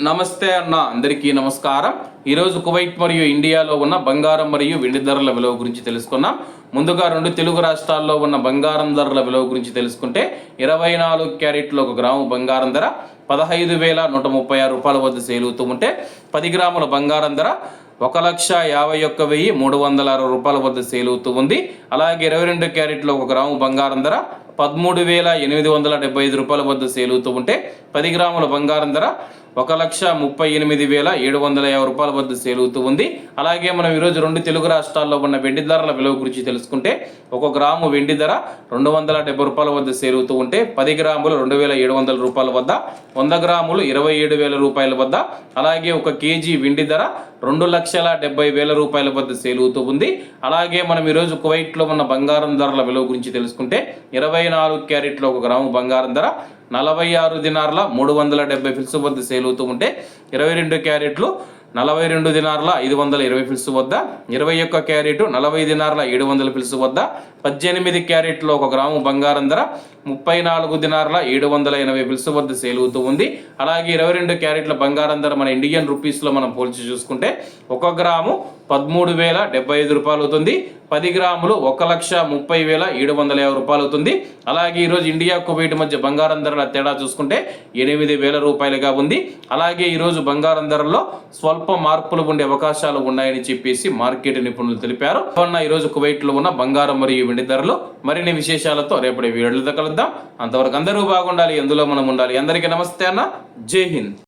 నమస్తే అన్న, అందరికీ నమస్కారం. ఈరోజు కువైట్ మరియు ఇండియాలో ఉన్న బంగారం మరియు వెండి ధరల విలువ గురించి తెలుసుకున్నాం. ముందుగా రెండు తెలుగు రాష్ట్రాల్లో ఉన్న బంగారం ధరల విలువ గురించి తెలుసుకుంటే 24 క్యారెట్లు 1 గ్రాము బంగారం ధర 15,136 రూపాయల వద్ద సేల్ అవుతూ ఉంటే 10 గ్రాముల బంగారం ధర 1,51,306 రూపాయల వద్ద సేల్ అవుతూ ఉంది. అలాగే 22 క్యారెట్లు 1 గ్రాము బంగారం ధర 13,875 రూపాయల వద్ద సేల్ అవుతూ ఉంటే 10 గ్రాముల బంగారం ధర 1,38,750 రూపాయల వద్ద సేల్ అవుతూ ఉంది. అలాగే మనం ఈరోజు రెండు తెలుగు రాష్ట్రాల్లో ఉన్న వెండి ధరల విలువ గురించి తెలుసుకుంటే 1 గ్రాము వెండి ధర 270 రూపాయల వద్ద సేల్ అవుతూ ఉంటే 10 గ్రాములు 2,700 రూపాయల వద్ద, 100 గ్రాములు 27,000 రూపాయల వద్ద, అలాగే 1 కేజీ వెండి ధర 2,70,000 రూపాయల వద్ద సేల్ అవుతూ ఉంది. అలాగే మనం ఈరోజు కువైట్లో ఉన్న బంగారం ధరల విలువ గురించి తెలుసుకుంటే 24 క్యారెట్లు 1 గ్రాము బంగారం ధర 46 దినార్ల 370 ఫిల్స్ వద్ద సేల్ అవుతూ ఉంటే 22 క్యారెట్లు 42 దినార్ల 520 ఫిల్స్ వద్ద, 21 క్యారెట్ 40 దినార్ల 700 ఫిల్స్ వద్ద, 18 క్యారెట్లు 1 గ్రాము బంగారం ధర 34 దినార్ల 780 ఫిల్స్ వద్ద సేల్ అవుతూ ఉంది. అలాగే 22 క్యారెట్ల బంగారం ధర మన ఇండియన్ రూపీస్లో మనం పోల్చి చూసుకుంటే 1 గ్రాము 13,075 రూపాయలు అవుతుంది. 10 గ్రాములు 1,30,750 రూపాయలు అవుతుంది. అలాగే ఈరోజు ఇండియా కువైట్ మధ్య బంగారం ధరల తేడా చూసుకుంటే 8,000 రూపాయలుగా ఉంది. అలాగే ఈరోజు బంగారం ధరల్లో స్వల్ప మార్పులు ఉండే అవకాశాలు ఉన్నాయని చెప్పేసి మార్కెట్ నిపుణులు తెలిపారు. ఈరోజు కువైట్లో ఉన్న బంగారం మరియు వెండి ధరలు మరిన్ని విశేషాలతో రేపటి వీడియోలో కలుద్దాం. అంతవరకు అందరూ బాగుండాలి, ఎందులో మనం ఉండాలి. అందరికీ నమస్తే అన్న, జై హింద్.